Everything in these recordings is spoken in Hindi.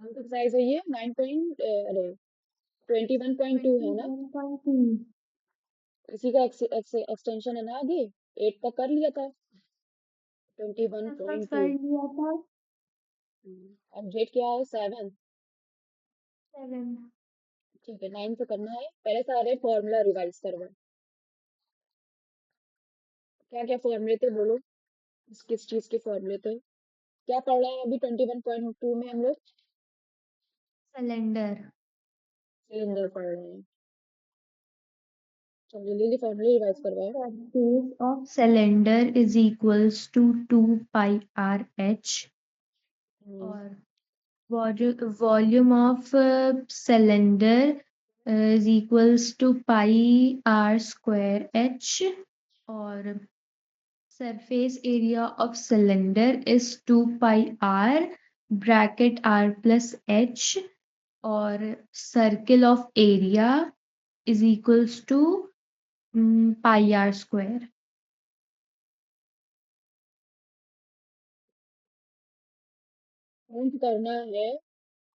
कौन सा साइज है ये? 9 पॉइंट अरे 21.2 है ना? 21.2। इसी का एक्सटेंशन है ना आगे। 8 तक कर लिया था। ऐसा 21.2। कर लिया था। अब डेट क्या है? 7। 7। ठीक है, 9 से करना है। पहले सारे फॉर्मूला रिवाइज करवाओ। क्या क्या फॉर्मूले थे बोलो। किस चीज के फॉर्मूले थे? क्या पढ़ रहे हैं अभी 21.2 में हम लोग? सिलेंडर। सिलेंडर पढ़ रहे हैं। चलो जल्दी जल्दी फॉर्मूले रिवाइज करवाओ। Surface of cylinder is equals to 2 pi RH हम्म, और volume of cylinder is equals to pi r square h और surface area of cylinder is 2 pi r bracket r plus h और circle of area is equals to pi r square। Print करना है,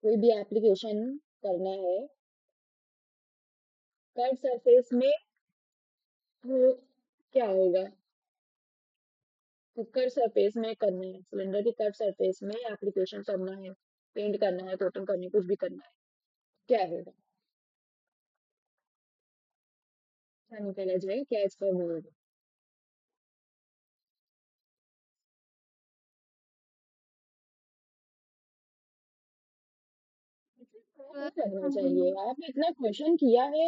कोई भी एप्लीकेशन करना है कर्व सरफेस में, तो क्या होगा? तो कर्व सरफेस में करना है, सिलेंडर की कर्व सरफेस में एप्लीकेशन करना है, पेंट करना है, कोटिंग करनी है, कुछ भी करना है, क्या होगा? क्या निकला जाए, क्या इसका वो होगा? नहीं करना चाहिए, आपने इतना क्वेश्चन किया है।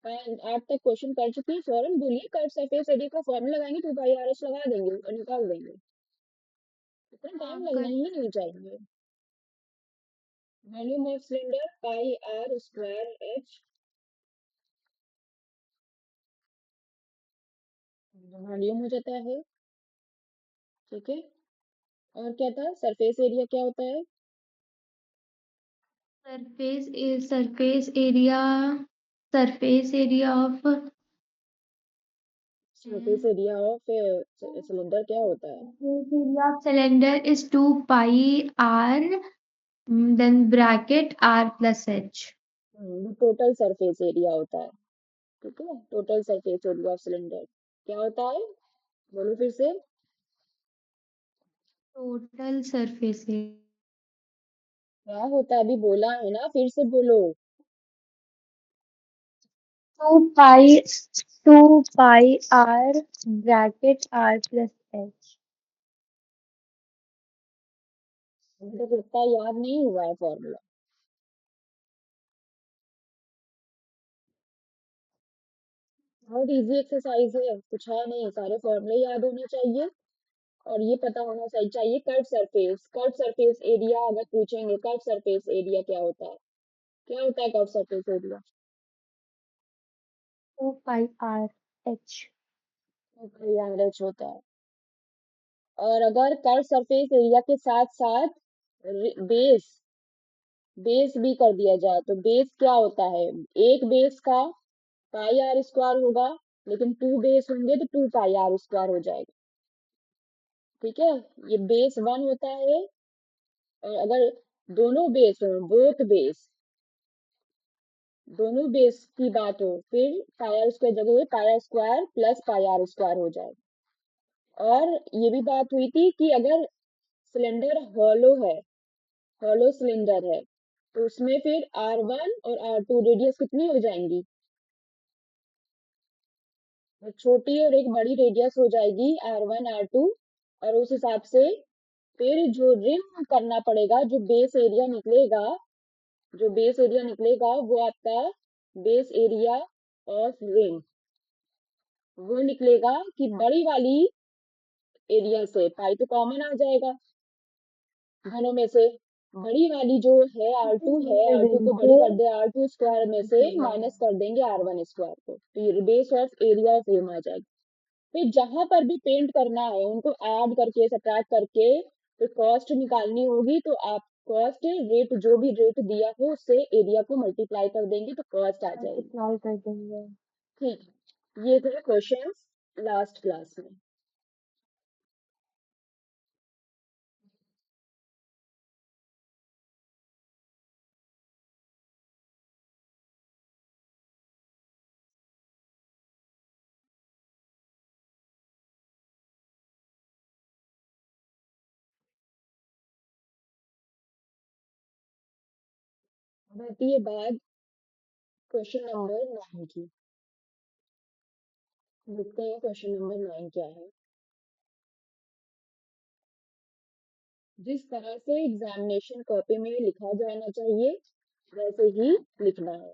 8 तक क्वेश्चन कर चुकी है। फौरन बोलिए कर्व सरफेस एरिया का फॉर्मूला लगाएंगे तो भाई आर एस लगा देंगे और निकाल देंगे। इतना टाइम हाँ लगना कर ही नहीं चाहिए। Volume of cylinder pi R square H. Volume हो जाता है। ठीक है। और क्या था? सरफेस एरिया क्या होता है? Surface area surface area of surface area of cylinder क्या होता है? Surface area of cylinder is 2 pi R then bracket R plus H. Total surface area होता है। ठीक है, total surface area of cylinder क्या होता है? बोलो फिर से। टोटल सरफेस एरिया क्या होता है? अभी बोला है ना, फिर से बोलो। 2 pi 2 pi R bracket R plus H. मुझे तो लगता है याद नहीं हुआ है फॉर्मूला। बहुत इजी एक्सरसाइज है, कुछ है नहीं, सारे फॉर्मूले याद होने चाहिए और ये पता होना चाहिए कर्व सरफेस एरिया अगर पूछेंगे कर्व सरफेस एरिया क्या होता है? क्या होता है curve surface area? 2 pi R H. Average होता है। और अगर कर्व सरफेस एरिया के साथ साथ बेस बेस भी कर दिया जाए तो बेस क्या होता है? एक बेस का पाई आर स्क्वायर होगा, लेकिन 2 बेस होंगे तो 2 पाई आर स्क्वायर हो जाएगा। ठीक है, ये बेस 1 होता है। और अगर दोनों बेस हो, दोनों बेस की बात हो, फिर पाई आर स्क्वायर जगह pi R square plus pi R square हो जाएगा। और ये भी बात हुई थी कि अगर सिलेंडर हॉलो है, हॉलो सिलेंडर है, तो उसमें फिर R1 और R2 रेडियस कितनी हो जाएंगी? एक छोटी और एक बड़ी रेडियस हो जाएगी R1 R2। और उस हिसाब से फिर जो रिम करना पड़ेगा, जो बेस एरिया निकलेगा वो आपका बेस एरिया ऑफ रिम वो निकलेगा कि बड़ी वाली एरिया से पाई तो कॉमन आ जाएगा घनों में से। बड़ी वाली जो है R2 को बड़ी कर दे, R2 स्क्वायर में से माइनस कर देंगे R1 स्क्वायर को, तो ये base of area of rim आ जाएगा। फिर जहां पर भी पेंट करना है उनको ऐड करके सब्ट्रैक्ट करके तो कॉस्ट निकालनी होगी, तो आप कॉस्ट रेट जो भी रेट दिया हो उससे एरिया को मल्टीप्लाई कर देंगे तो कॉस्ट आ जाएगी। मल्टीप्लाई कर देंगे। ठीक है, ये थे क्वेश्चंस लास्ट क्लास में। बढ़ती है बात क्वेश्चन नंबर 9 की। देखते हैं क्वेश्चन नंबर 9 क्या है। जिस तरह से एग्जामिनेशन कॉपी में लिखा जाना चाहिए वैसे ही लिखना है।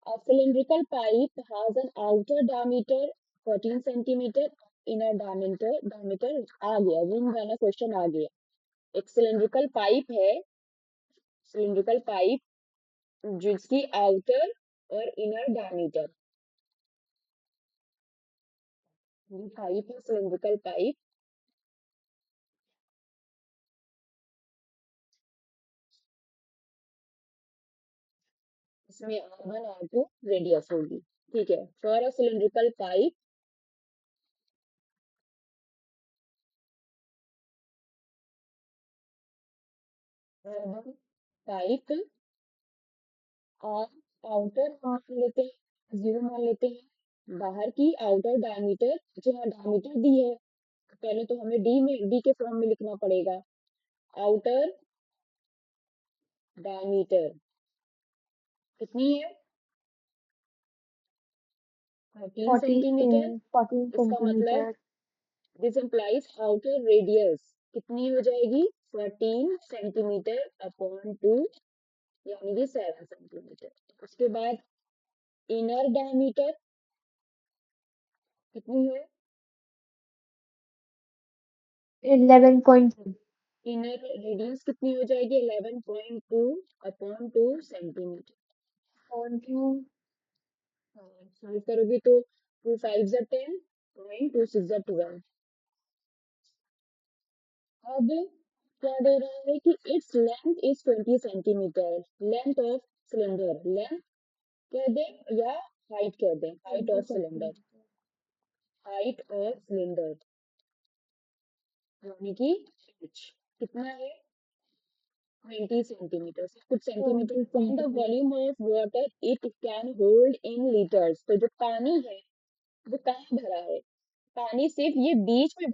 A cylindrical pipe has an outer diameter 14 centimeter, inner diameter आ गया, विंग वाला क्वेश्चन आ गया। एक सिलेंड्रिकल पाइप है, सिलेंड्रिकल पाइप जिसकी आउटर और इनर डायमीटर, ये पाइप है सिलेंड्रिकल पाइप। इसमें R1 R2 रेडियस होगी। ठीक है, for a cylindrical pipe pipe और आउटर मान लेते हैं, 0 मान लेते हैं। बाहर की आउटर डायमीटर, जो यहाँ डायमीटर दी है, पहले तो हमें डी के फॉर्म में लिखना पड़ेगा। आउटर डायमीटर कितनी है? 13 सेंटीमीटर। 14 इसका मतलब centimetre. This implies outer radius कितनी हो जाएगी? 14 सेंटीमीटर अपॉन 2, यानी कि 7 सेंटीमीटर। उसके बाद इनर डायमीटर कितनी है? 11.2। इनर रेडियस कितनी हो जाएगी? 11.2 अपॉन 2 सेंटीमीटर। सॉल्व करोगे तो 2 5 जा 10, 2 6 जा 12। अब क्या दे रहा है कि it's length is 20 centimetre. Length of cylinder, length कह दे या हाइट कह दे, height 20 of cylinder, centimetre. Height of cylinder यानी कि h कितना है? 20 सेंटीमीटर। कुछ centimetre. 20 find the centimetre. Volume of water it can hold in litres. तो जो पानी है वो कहाँ भरा है? पानी सिर्फ ये बीच में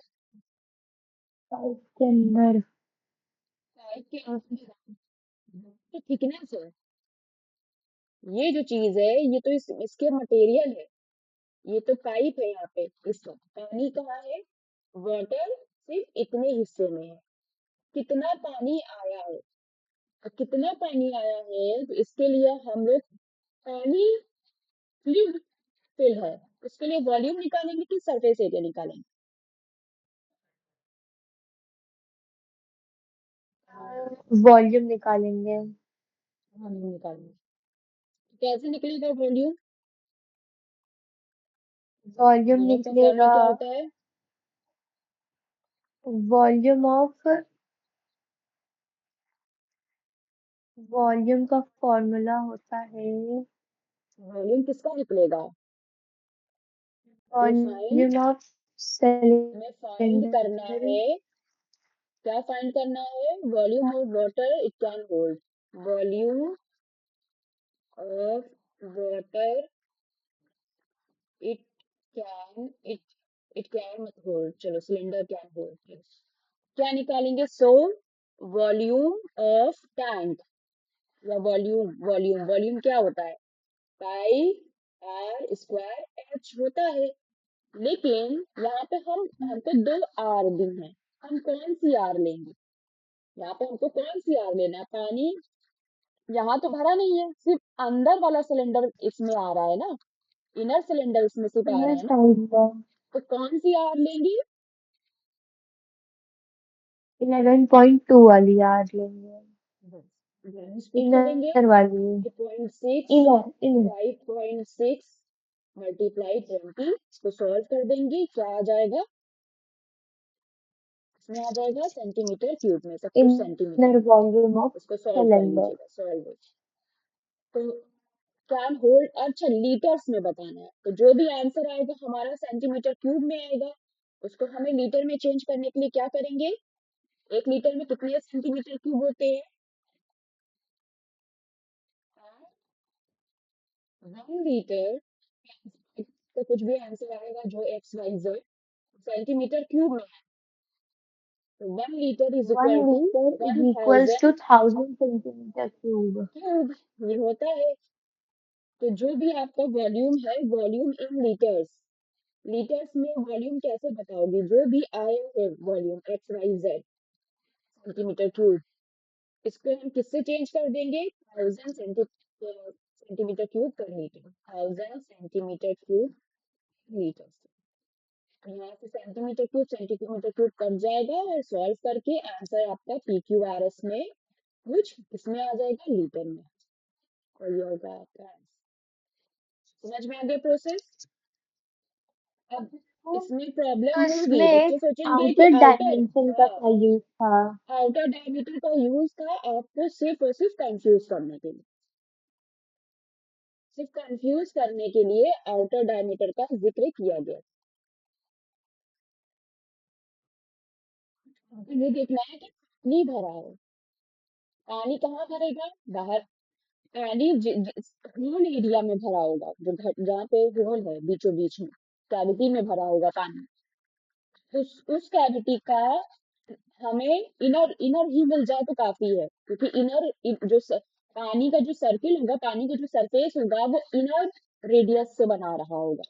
पाइप के अंदर। पाइप के अंदर भरा है। तो थिकनेस है, ये जो चीज है ये तो इसके मटेरियल है। ये तो पाइप है, यहाँ पे इसका पानी कहाँ है? वाटर सिर्फ इतने हिस्से में है। कितना पानी आया है? और कितना पानी आया है तो इसके लिए हम लोग पानी फ्लूइड फिल है, उसके लिए वॉल्यूम निकालेंगे कि सरफेस एरिया निकालेंगे? वॉल्यूम निकालेंगे। वॉल्यूम निकालेंगे। कैसे निकलेगा वॉल्यूम? वॉल्यूम वॉल्यूम का फॉर्मूला निकलेगा। क्या होता है? वॉल्यूम ऑफ वॉल्यूम का फॉर्मूला होता है। वॉल्यूम किसका निकलेगा? टू फाइंड, वॉल्यूम ऑफ हमें फाइंड करना सिलेंडर। है। क्या फाइंड करना है? Volume of water it can hold. Volume of water it it it can मत होल्ड, चलो सिलेंडर कैन होल्ड। क्या निकालेंगे? सो वॉल्यूम ऑफ टैंक या वॉल्यूम, वॉल्यूम क्या होता है? पाई आर स्क्वायर एच होता है। लेकिन यहाँ पे हमको दो आर दी हैं, हम कौन सी आर लेंगे? यहाँ पे हमको कौन सी आर लेना है? पानी यहाँ तो भरा नहीं है, सिर्फ अंदर वाला सिलेंडर इसमें आ रहा है ना, इनर सिलेंडर इसमें सिर्फ आ रहा इनर है ना। साइड में। तो कौन सी आर लेंगी? 11.2 वाली याद लेंगे। वैल्यूज पुट करेंगे। इनर वाली। 5.6, इनर इनर। 5.6 मल्टीप्लाई 20, इसको सॉल्व कर देंगे, क्या आ जाएगा? इसमें आ जाएगा सेंटीमीटर क्यूब में, सब कुछ सेंटीमीटर इनर में। वॉल्यूम ऑफ इसको सॉल्व कर सिलेंडर। लीजिएगा, सॉल्व। तो कैन होल्ड, अच्छा लीटर्स में बताना है, तो जो भी आंसर आएगा हमारा सेंटीमीटर क्यूब में आएगा, उसको हमें लीटर में चेंज करने के लिए क्या करेंगे? 1 लीटर में कितने सेंटीमीटर क्यूब होते हैं? 1 लीटर का कुछ भी आंसर आएगा जो X Y Z centimetre cube में है। तो 1 litre is one equal to litre is one equals to thousand 1000 centimetre cube. Cube. ये होता है। तो जो भी आपका वॉल्यूम है, वॉल्यूम इन लीटर्स, लीटर्स में वॉल्यूम कैसे बताओगे? जो भी आया है वॉल्यूम XYZ सेंटीमीटर क्यूब, इसको हम किससे चेंज कर देंगे? 1000 सेंटीमीटर क्यूब पर लीटर, 1000 सेंटीमीटर क्यूब लीटर से। यहाँ से सेंटीमीटर क्यूब कट जाएगा और सॉल्व करके आंसर आपका PQRS में कुछ किसमें आ जाएगा? लीटर में। और ये होगा आपका आंसर। समझ में आ गया प्रोसेस? अब इसमें तो प्रॉब्लम होगी, इसमें बच्चे सोचेंगे कि आउटर आउटर, डायमेंशन का हाँ, क्या यूज था? आउटर डायमीटर का यूज था आपको सिर्फ और सिर्फ कंफ्यूज करने के लिए। सिर्फ कंफ्यूज करने के लिए आउटर डायमीटर का जिक्र किया गया। तो ये देखना है कि पानी भरा है। पानी कहाँ भरेगा? बाहर। पानी होल एरिया में भरा होगा, जो जहाँ पे होल है बीचों बीच में, कैविटी में भरा होगा पानी। उस कैविटी का हमें इनर इनर ही मिल जाए तो काफी है, क्योंकि पानी का जो सर्किल होगा, पानी का जो सरफेस होगा, वो इनर रेडियस से बना रहा होगा।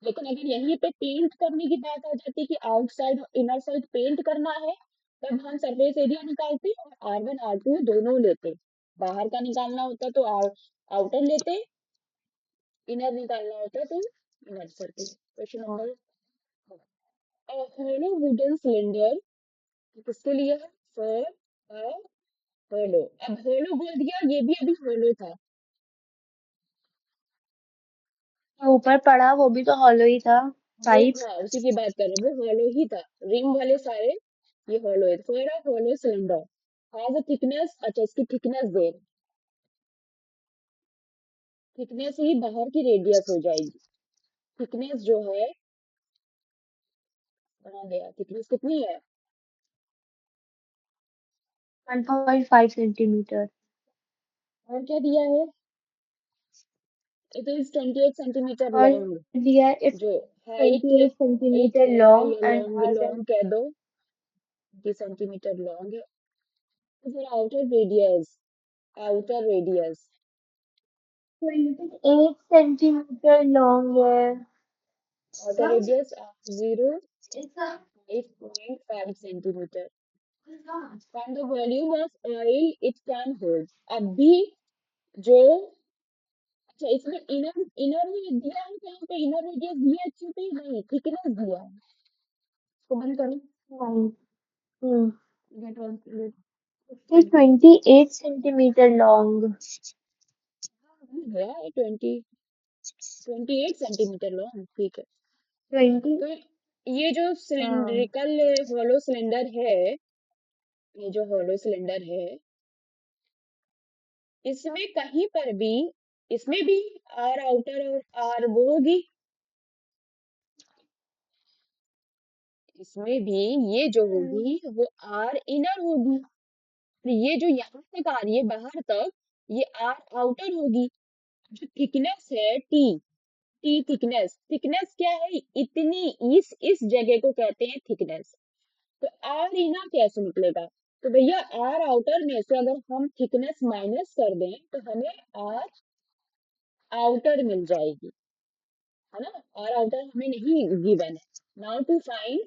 लेकिन अगर यहीं पे पेंट करने की बात आ जाती है कि आउटसाइड और इनर साइड पेंट करना है, तब हम सरफेस एरिया निकालते और R1 R2 दोनों लेते। बाहर का निकालना होता तो आउटर लेते, इनर निकालना होता तो इनर सर्किल। क्वेश्चन नंबर, होलो वुडन सिलेंडर किसके लिए है? फॉर अ होलो। अब होलो बोल दिया, ये भी अभी होलो था। जो ऊपर पड़ा वो भी तो हॉलो ही था, वो पाइप। हाँ, उसी की बात कर रहे हैं, वो होलो ही था। रिम वाले सारे ये होलो है। For a hollow cylinder has a thickness, अच्छा इसकी थिकनेस दे, थिकनेस ही बाहर की रेडियस हो जाएगी। थिकनेस जो है बना गया, थिकनेस कितनी है? 1.5 सेंटीमीटर। और क्या दिया है? इट इज 28 सेंटीमीटर और लॉन्ग। दिया इट्स जो हाइट 28 हाइट सेंटीमीटर है लॉन्ग या and long, has an long कह दो, 20 सेंटीमीटर लॉन्ग है। तो फिर outer radius, outer radius, 28 centimetre long है। Outer radius 0.5 centimetre. Find the volume of oil it can hold. अब भी जो, अच्छा इसमें इनर इनर में दिया है, कहीं पे इनर रेडियस दिया है अच्छे पे? नहीं, थिकनेस दिया है। इसको बंद करो। नहीं। Hmm. Get one get 28 centimetre long. गया है 28 सेंटीमीटर लॉन्ग, ठीक है। 20। तो ये जो हाँ। सिलिंड्रिकल हॉलो सिलेंडर है, ये जो हॉलो सिलेंडर है, इसमें कहीं पर भी, इसमें भी आर आउटर और आर वो होगी, इसमें भी ये जो हम्म। होगी वो आर इनर होगी। तो ये जो यहाँ तक आ रही है बाहर तक, ये आर आउटर होगी। जो थिकनेस है टी, टी थिकनेस, थिकनेस क्या है? इतनी, इस जगह को कहते हैं थिकनेस। तो आर इनर कैसे निकलेगा? तो भैया आर आउटर में से अगर हम थिकनेस माइनस कर दें तो हमें आर आउटर मिल जाएगी, है ना? आर आउटर हमें नहीं गिवन है। नाउ टू फाइंड,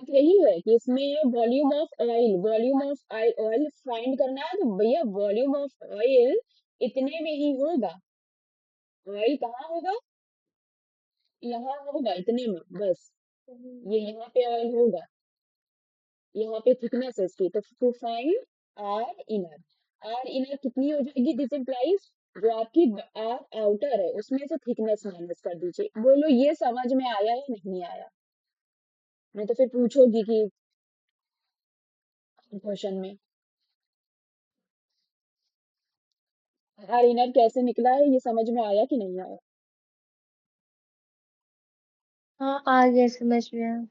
यही है कि इसमें volume of oil, volume of oil find करना है। तो भैया वॉल्यूम ऑफ ऑयल इतने में ही होगा। ऑयल कहाँ होगा? यहाँ होगा, इतने में बस। ये यहाँ पे ऑयल होगा, यहाँ पे थिकनेस है इसकी। तो to find R inner, R inner कितनी हो जाएगी? दिस इम्प्लाइज जो आपकी आर आउटर है उसमें से थिकनेस माइनस कर दीजिए। बोलो ये समझ में आया या नहीं आया? नहीं तो फिर पूछोगी कि क्वेश्चन में आर इनर कैसे निकला है, ये समझ में आया कि नहीं आया? हाँ, आ गया समझ में।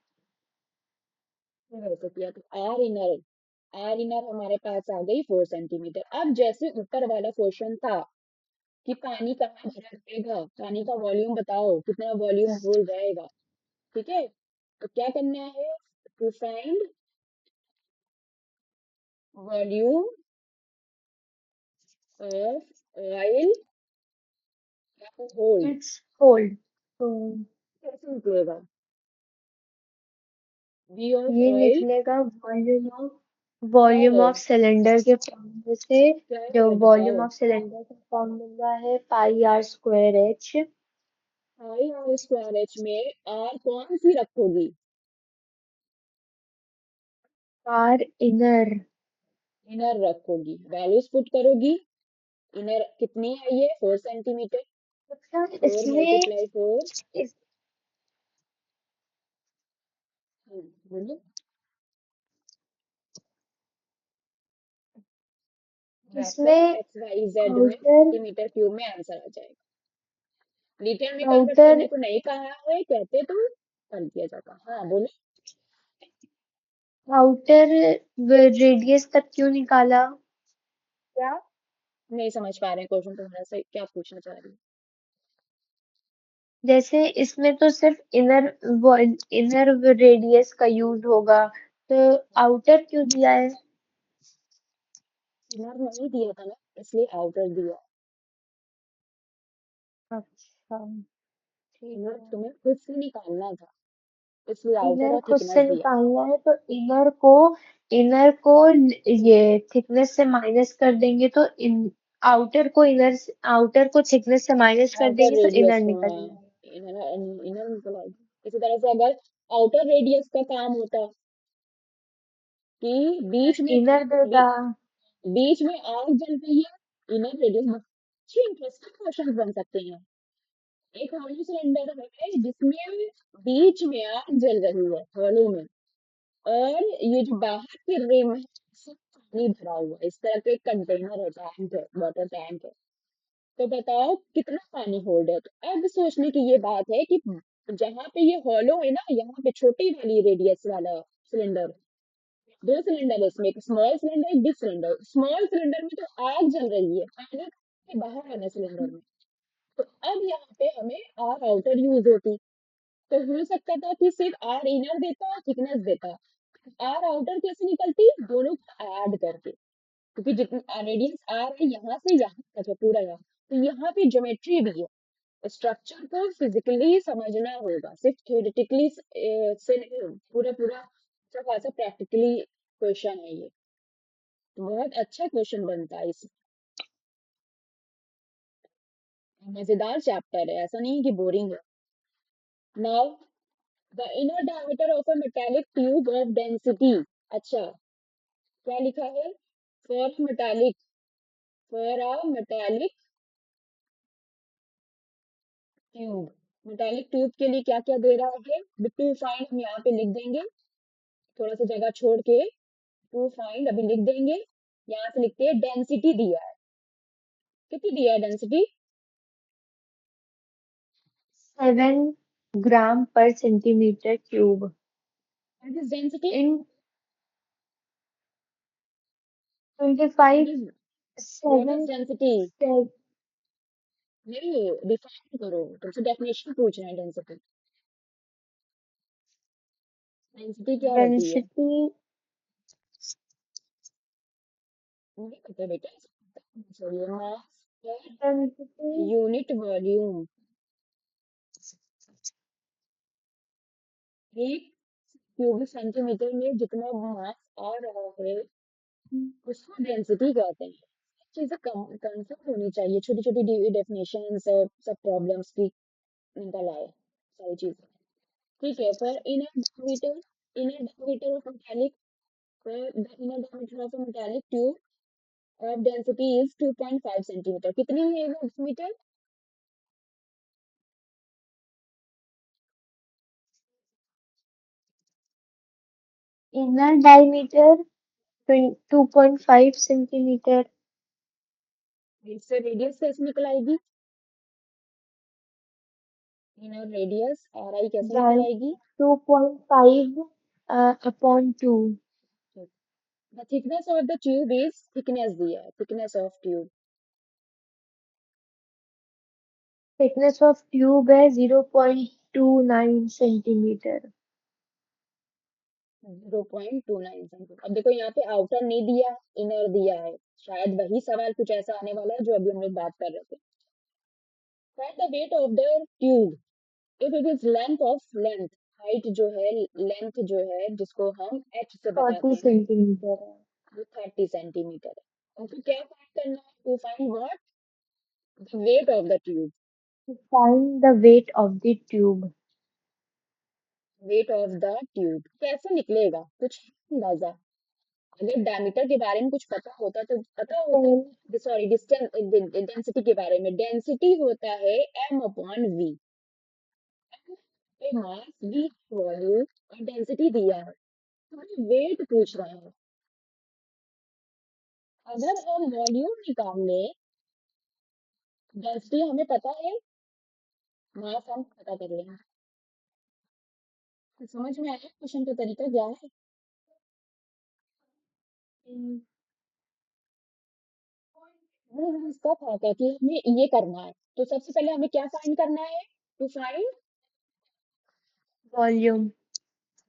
फिर ऐसे किया तो आर इनर, आर इनर हमारे पास आ गई 4 सेंटीमीटर। अब जैसे ऊपर वाला क्वेश्चन था कि पानी कहाँ भरा रहेगा, पानी का वॉल्यूम बताओ, कितना वॉल्यूम होल रहेगा, ठीक है? तो क्या करना है? To find volume of oil hold, it's hold. तो कैसे निकलेगा? वी ऑफ ये ऑयल निकलेगा वॉल्यूम ऑफ सिलेंडर के फॉर्मूले से। क्या जो है वॉल्यूम बताओ? ऑफ सिलेंडर का फॉर्मूला है pi R square H. Pi R square H में आर कौन सी रखोगी? R inner. इनर रखोगी, वैल्यूज पुट करोगी। इनर कितनी है ये? 4 सेंटीमीटर। मतलब 4 × 4। इस, बोलो। वैसे इसमें एक्स वाई जेड में आउटर सेंटीमीटर क्यूब में आंसर आ जाएगा। लीटर में कन्वर्ट आउटर करने को नहीं कहा है, कहते तो कर दिया जाता। हाँ बोलो। आउटर रेडियस तक क्यों निकाला? क्या? नहीं समझ पा रहे क्वेश्चन तुम्हारा, से क्या पूछना चाह रही हो? जैसे इसमें तो सिर्फ इनर रेडियस का यूज होगा, तो आउटर क्यों दिया है? इनर नहीं दिया था ना, इसलिए आउटर दिया। अच्छा, ठीक इनर है। तुम्हें खुद से निकालना था, इसलिए आउटर इनर और खुद से थिकनेस दिया। निकालना है तो इनर को ये थिकनेस से माइनस कर देंगे तो आउटर को थिकनेस से माइनस कर आउटर देंगे तो रेडियस इनर को, निकल हाँ। जाएगा। इनर इनर निकल आएगी। इसी तरह से अगर आउटर रेडियस का काम होता कि बीच में इनर बी, देगा। बीच में आग जल रही है, इनर रेडियस अच्छे इंटरेस्टिंग क्वेश्चन बन सकते हैं। एक हॉलो सिलेंडर है जिसमें बीच में आग जल रही है, हॉलो में, और ये जो बाहर की रिम है सब पानी भरा हुआ है। इस तरह का एक कंटेनर है, टैंक है, वाटर टैंक है। तो बताओ कितना पानी होल्ड है? तो अब सोचने की ये बात है कि जहां पे ये हॉलो है ना, यहाँ पे छोटी वाली रेडियस वाला सिलेंडर, दो सिलेंडर है इसमें, एक स्मॉल सिलेंडर एक बिग सिलेंडर। स्मॉल सिलेंडर में तो आग जल रही है, पानी के बाहर है ना सिलेंडर में। तो अब यहाँ पे हमें आर आउटर यूज होती। तो हो सकता था कि सिर्फ आर इनर देता और थिकनेस देता। आर आउटर कैसे निकलती? दोनों को ऐड करके, क्योंकि जितनी रेडियस आर है यहाँ से यहाँ तक है पूरा यहाँ, तो यहाँ पे ज्योमेट्री भी है। स्ट्रक्चर को फिजिकली समझना होगा, सिर्फ थ्योरेटिकली से नहीं, पूरा पूरा अच्छा खासा प्रैक्टिकली क्वेश्चन है ये। तो बहुत अच्छा क्वेश्चन बनता है इसमें। मजेदार चैप्टर है, ऐसा नहीं कि बोरिंग है। Now the inner diameter of a metallic tube of density. अच्छा, क्या लिखा है? For a metallic tube. Metallic tube के लिए क्या क्या दे रहा है? टू फाइंड हम यहाँ पे लिख देंगे, थोड़ा सा जगह छोड़ के। टू फाइंड अभी लिख देंगे, यहाँ से लिखते हैं डेंसिटी दिया है। कितनी दिया है डेंसिटी? 7 ग्राम पर centimetre cube. What is density? In twenty what five is what is seven density? नहीं, डिफाइन करो, तुमसे डेफिनेशन पूछ रहे हैं डेंसिटी। डेंसिटी क्या होती है? डेंसिटी नहीं पता बेटा, चाहिए मास पर डेंसिटी यूनिट वॉल्यूम। एक क्यूबिक सेंटीमीटर में जितना मास आ रहा है उसको डेंसिटी कहते हैं। चीजें कंसेप्ट होनी चाहिए, छोटी छोटी डेफिनेशंस और सब प्रॉब्लम्स की निकल आए सारी चीजें। ठीक है, for inner diameter of metallic, for the inner diameter of a metallic tube of density is 2.5 centimetre. कितनी है वो मीटर? Inner diameter 2.5 centimetre. इससे रेडियस कैसे निकल आएगी? इनर रेडियस आर आई कैसे निकल आएगी? 2.5 upon 2। The thickness of the tube is, thickness दिया है, thickness of tube. Thickness of tube है 0.29 सेंटीमीटर। 0.29 सेंटीमीटर। अब देखो यहाँ पे आउटर नहीं दिया, इनर दिया है। शायद वही सवाल कुछ ऐसा आने वाला है जो अभी हम लोग बात कर रहे थे। Find the weight of the tube if it is length of length. Height जो है, लेंथ जो है जिसको हम एच से 30 बताते हैं, सेंटीमीटर है। वो 30 सेंटीमीटर है। उनको क्या फाइंड करना है? To find what? The weight of the tube. Find the weight of the tube. Weight of the tube कैसे निकलेगा, कुछ अंदाजा? अगर डायमीटर के बारे में कुछ पता होता तो पता होता। Ten सॉरी, डिस्टेंस, डेंसिटी के बारे में, डेंसिटी होता है m/v। पे मास, v वॉल्यूम और डेंसिटी दिया है, तो वेट पूछ रहा है। अगर हम वॉल्यूम निकाल लें, डेंसिटी हमें पता है, मास हम पता कर लेंगे। तो समझ में आया क्वेश्चन का तरीका क्या है? इसका था क्या कि हमें ये करना है, तो सबसे पहले हमें क्या फाइंड करना है? To find, volume.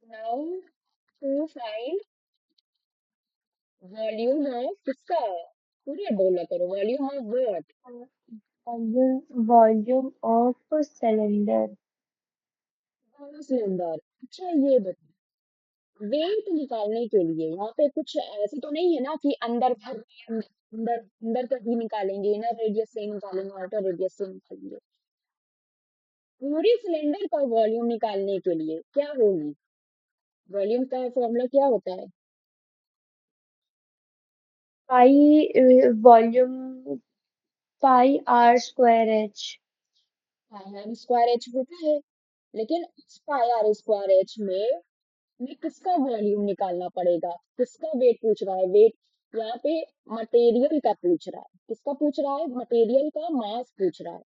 Now to find volume of किसका? पूरे बोला करो, volume of what? Volume of cylinder. Cylinder. अच्छा ये बताओ, वेट निकालने के लिए यहाँ पे कुछ ऐसे तो नहीं है ना कि अंदर भर के अंदर अंदर का ही निकालेंगे, इनर रेडियस से निकालेंगे, आउटर रेडियस से निकालेंगे। पूरे सिलेंडर का वॉल्यूम निकालने के लिए क्या होगी? वॉल्यूम का फॉर्मूला क्या होता है? Pi volume pi r square h. Pi R square H होता है, लेकिन उस पाई आर स्क्वायर एच में हमें किसका वॉल्यूम निकालना पड़ेगा? किसका वेट पूछ रहा है? वेट यहाँ पे मटेरियल का पूछ रहा है। किसका पूछ रहा है? मटेरियल का मास पूछ रहा है।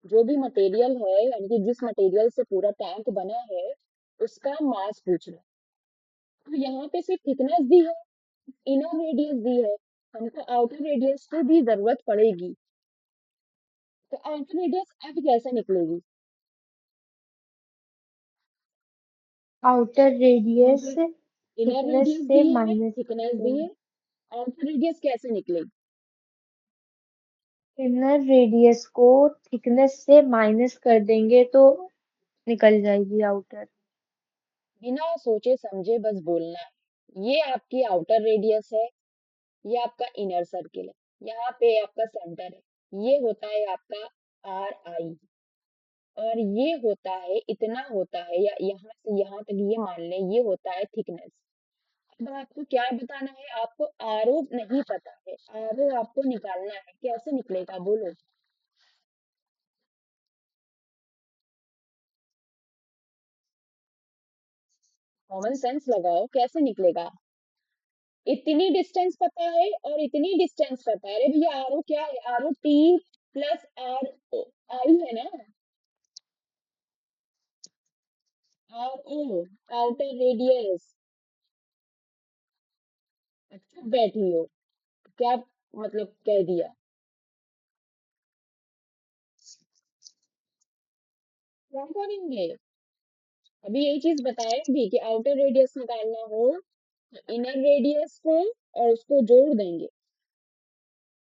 जो भी मटेरियल है, यानी कि जिस मटेरियल से पूरा टैंक बना है, उसका मास पूछ रहा है। तो यहाँ पे सिर्फ थिकनेस दी है, इनर रेडियस दी है, हमको आउटर रेडियस की भी जरूरत पड़ेगी। तो आउटर रेडियस अब कैसे निकलेगी? Outer radius inner thickness radius से दी है, minus थिकनेस दी करेंगे। है, आउटर रेडियस कैसे निकलेगी? Inner radius को thickness से minus कर देंगे तो निकल जाएगी outer. बिना सोचे समझे बस बोलना है। ये आपकी आउटर रेडियस है, ये आपका इनर सर्किल है, यहाँ पे आपका सेंटर है, ये होता है आपका आर आई, और ये होता है, इतना होता है, या यहाँ से यहाँ तक ये मान लें, ये होता है थिकनेस। अब आपको क्या बताना है? आपको आरओ नहीं पता है, आरओ आपको निकालना है, कैसे निकलेगा बोलो? कॉमन सेंस लगाओ, कैसे निकलेगा? इतनी डिस्टेंस पता है और इतनी डिस्टेंस पता है। अरे भैया, आरओ क्या है? RO T plus R I है ना। R O, outer radius. अच्छा बैठी हो, क्या मतलब कह दिया? क्या करेंगे? अभी यही चीज बताए भी कि आउटर रेडियस निकालना हो तो इनर रेडियस को और उसको जोड़ देंगे।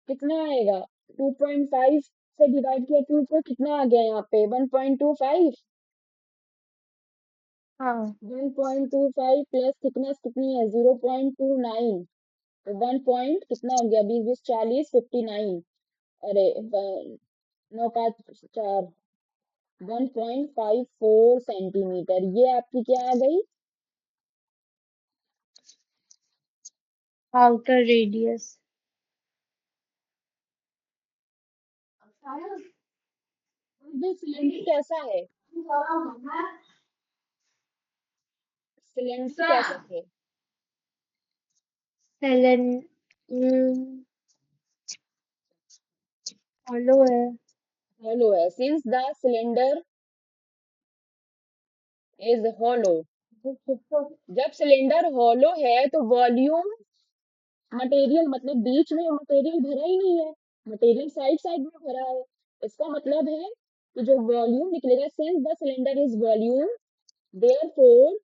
कितना आएगा? 2.5 से डिवाइड किया 2 को, कितना आ गया यहाँ पे? 1.25। हाँ 1.25 प्लस थिकनेस कितनी है? 0.29। तो 1 पॉइंट कितना हो गया? 20 20 40 59। अरे 9 5 4, 1.54 सेंटीमीटर। ये आपकी क्या आ गई? outer radius. ये सिलेंडर कैसा है? सिलेंडर कैसा है? Cylinder hollow है। हॉलो है। Since the cylinder is hollow, जब सिलेंडर हॉलो है तो वॉल्यूम, मटेरियल मतलब बीच में मटेरियल भरा ही नहीं है, मटेरियल साइड साइड में भरा है। इसका मतलब है कि जो वॉल्यूम निकलेगा, since the cylinder is volume, therefore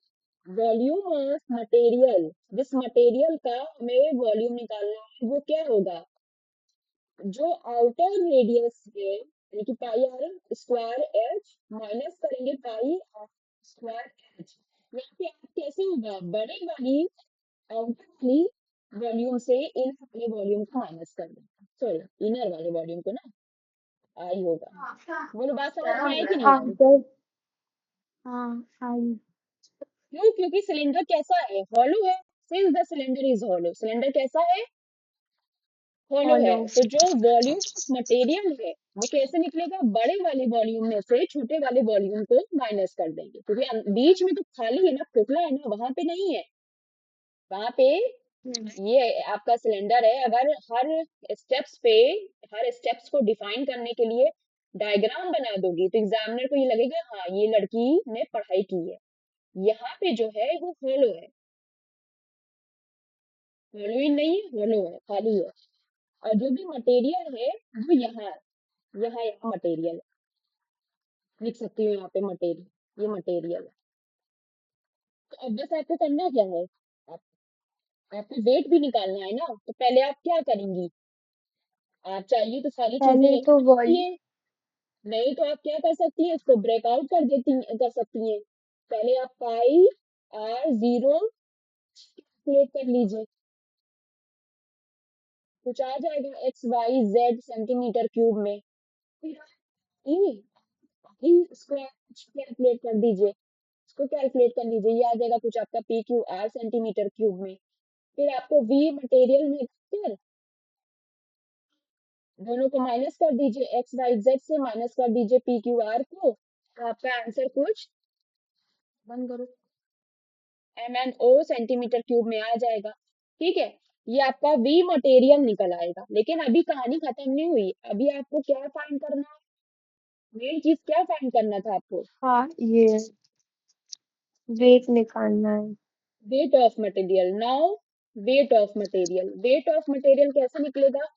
volume of material, जिस मटेरियल का हमें वॉल्यूम निकालना है वो क्या होगा, जो आउटर रेडियस है यानी कि पाई आर स्क्वायर एच माइनस करेंगे पाई आर स्क्वायर एच। यहाँ पे आप कैसे होगा, बड़े वाली आउटर वाली वॉल्यूम से इन वाले वॉल्यूम को माइनस कर देंगे, सॉरी इनर वाले वॉल्यूम को ना, आई होगा। बोलो बात समझ में आई कि नहीं आई। आंसर हाँ आई। क्यों, क्योंकि सिलेंडर कैसा है, हॉलो है। Since the cylinder is hollow, cylinder कैसा है, हॉलो है। फॉलो। तो जो वॉल्यूम ऑफ मटेरियल है वो कैसे निकलेगा, बड़े वाले वॉल्यूम में से छोटे वाले वॉल्यूम को माइनस कर देंगे, क्योंकि बीच में तो खाली है ना, खोखला है ना, वहां पे नहीं है, वहां पे ये आपका सिलेंडर है। अगर हर स्टेप्स पे, हर स्टेप्स को डिफाइन करने के लिए डायग्राम बना दोगी तो एग्जामिनर को ये लगेगा हाँ ये लड़की ने पढ़ाई की है। यहाँ पे जो है वो हॉलो है, हॉलो ही नहीं है, हॉलो है, खाली है। और जो भी मटेरियल है वो यहाँ मटेरियल लिख सकती हूँ, यहाँ पे मटेरियल, ये मटेरियल है। तो अब बस आपको करना क्या है, आप, आपको वेट भी निकालना है ना, तो पहले आप क्या करेंगी, आप चाहिए तो सारी चीजें पहले यहीं तो लिख सकती वॉल्यूम। है, नहीं तो आप क्या कर सकती है, इसको ब्रेकआउट कर सकती हैं। पहले आप पाई आर जीरो कैलकुलेट कर लीजिए, कुछ आ जाएगा X Y Z centimetre cube में, फिर आप इसको कैलकुलेट कर दीजिए, इसको कैलकुलेट कर लीजिए, ये आ जाएगा कुछ आपका P Q R centimetre cube में। फिर आपको वी मटेरियल में कर दोनों को माइनस कर दीजिए, एक्स वाई जेड से माइनस कर दीजिए पी क्यू आर को, तो आपका आंसर कुछ, बंद करो, M N O centimetre cube में आ जाएगा। ठीक है, ये आपका वी मटेरियल निकल आएगा। लेकिन अभी कहानी खत्म नहीं हुई, अभी आपको क्या फाइंड करना है, मेन चीज क्या फाइंड करना था आपको, हाँ ये वेट निकालना है। Weight of material. Now weight of material, weight of material कैसे निकलेगा,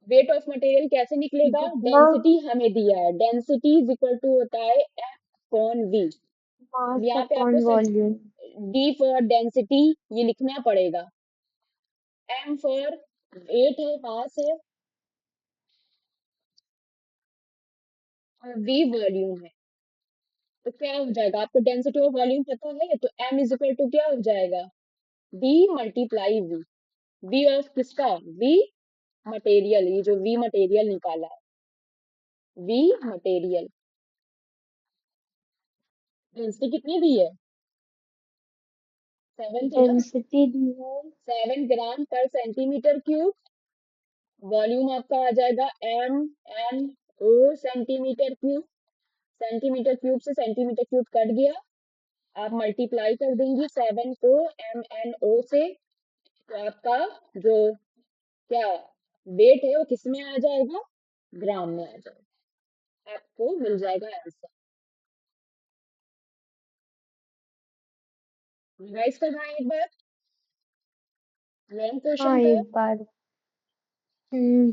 वेट ऑफ मटेरियल कैसे निकलेगा, जितना डेंसिटी हमें दिया है, डेंसिटी इज इक्वल टू होता है एफ अपॉन वी। मास यहाँ पे आपको अपॉन सब वॉल्यूम। डी फॉर डेंसिटी ये लिखना पड़ेगा, एम फॉर वेट है, मास है, और वी वॉल्यूम है। तो क्या हो जाएगा, आपको डेंसिटी और वॉल्यूम पता है, तो एम इज इक्वल टू क्या हो जाएगा, D multiply V. V of किसका, वी मटेरियल, ये जो वी मटेरियल निकाला है, वी मटेरियल, डेंसिटी कितनी दी है, 7 थी ना, डेंसिटी दी है 7 ग्राम पर सेंटीमीटर क्यूब। वॉल्यूम आपका आ जाएगा M N O centimetre cube, centimetre cube से सेंटीमीटर क्यूब कट गया, आप मल्टीप्लाई कर देंगी 7 को एम एन ओ से, तो आपका जो क्या वेट है वो किस में आ जाएगा, ग्राम में आ जाएगा, आपको मिल जाएगा आंसर। रिवाइज करवाएं एक बार लॉन्ग क्वेश्चन हाँ का। एक बार। हम्म।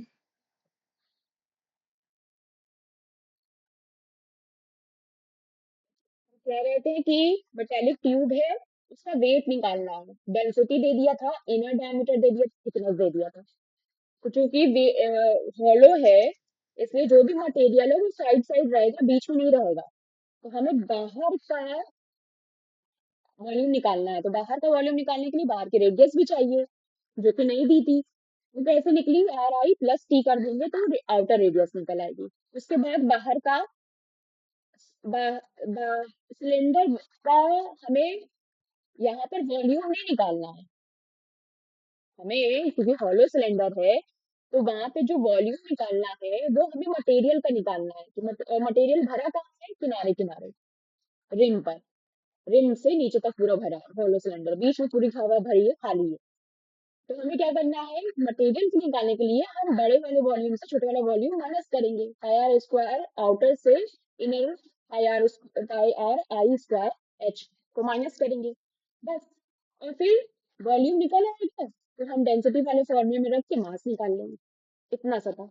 कह रहे थे कि मेटेलिक ट्यूब है, उसका वेट निकालना है, डेंसिटी दे दिया था, इनर डायमीटर दे दिया था, थिकनेस दे दिया था। तो चूंकि हॉलो है इसलिए जो भी मटेरियल है वो साइड साइड रहेगा, बीच में नहीं रहेगा। तो हमें बाहर का वॉल्यूम निकालना है, तो बाहर का वॉल्यूम निकालने के लिए बाहर की रेडियस भी चाहिए, जो कि नहीं दी थी। वो कैसे निकली, आर आई प्लस टी कर देंगे तो आउटर रेडियस निकल आएगी। उसके बाद बाहर का सिलेंडर का हमें यहाँ पर वॉल्यूम नहीं निकालना है, हमें क्योंकि हॉलो सिलेंडर है तो वहां पे जो वॉल्यूम निकालना है वो हमें मटेरियल का निकालना है। तो मटेरियल भरा कहाँ है, किनारे किनारे, रिम पर, रिम से नीचे तक पूरा भरा है हॉलो सिलेंडर, बीच में पूरी हवा भरी है, खाली है। तो हमें क्या करना है, मटेरियल को निकालने के लिए हम बड़े वाले वॉल्यूम से छोटे वाला वॉल्यूम माइनस करेंगे, आई आर स्क्वायर आउटर से inner, I R I square H को माइनस करेंगे, बस। और फिर वॉल्यूम निकल आएगा तो हम डेंसिटी वाले फॉर्मूले में रख के मास निकाल लेंगे, इतना सा था।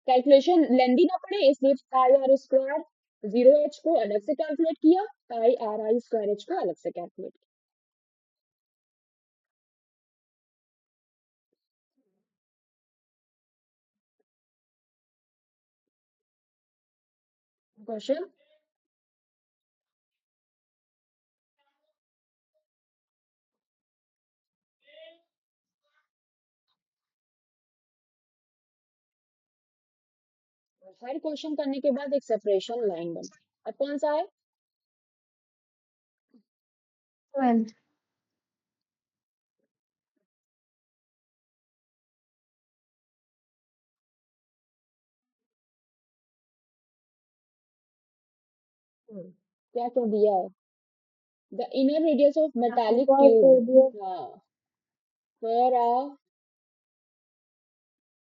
कैलकुलेशन लेंदी ना पड़े इसलिए आई आर स्क्वायर 0h को अलग से कैलकुलेट किया, पाई आर आई स्क्वायर एच को अलग से कैलकुलेट किया। क्वेश्चन, हर क्वेश्चन करने के बाद एक सेपरेशन लाइन बना। अब कौन सा है? 12th। क्या क्या दिया है? The inner radius of metallic Upper tube. radius हाँ, for a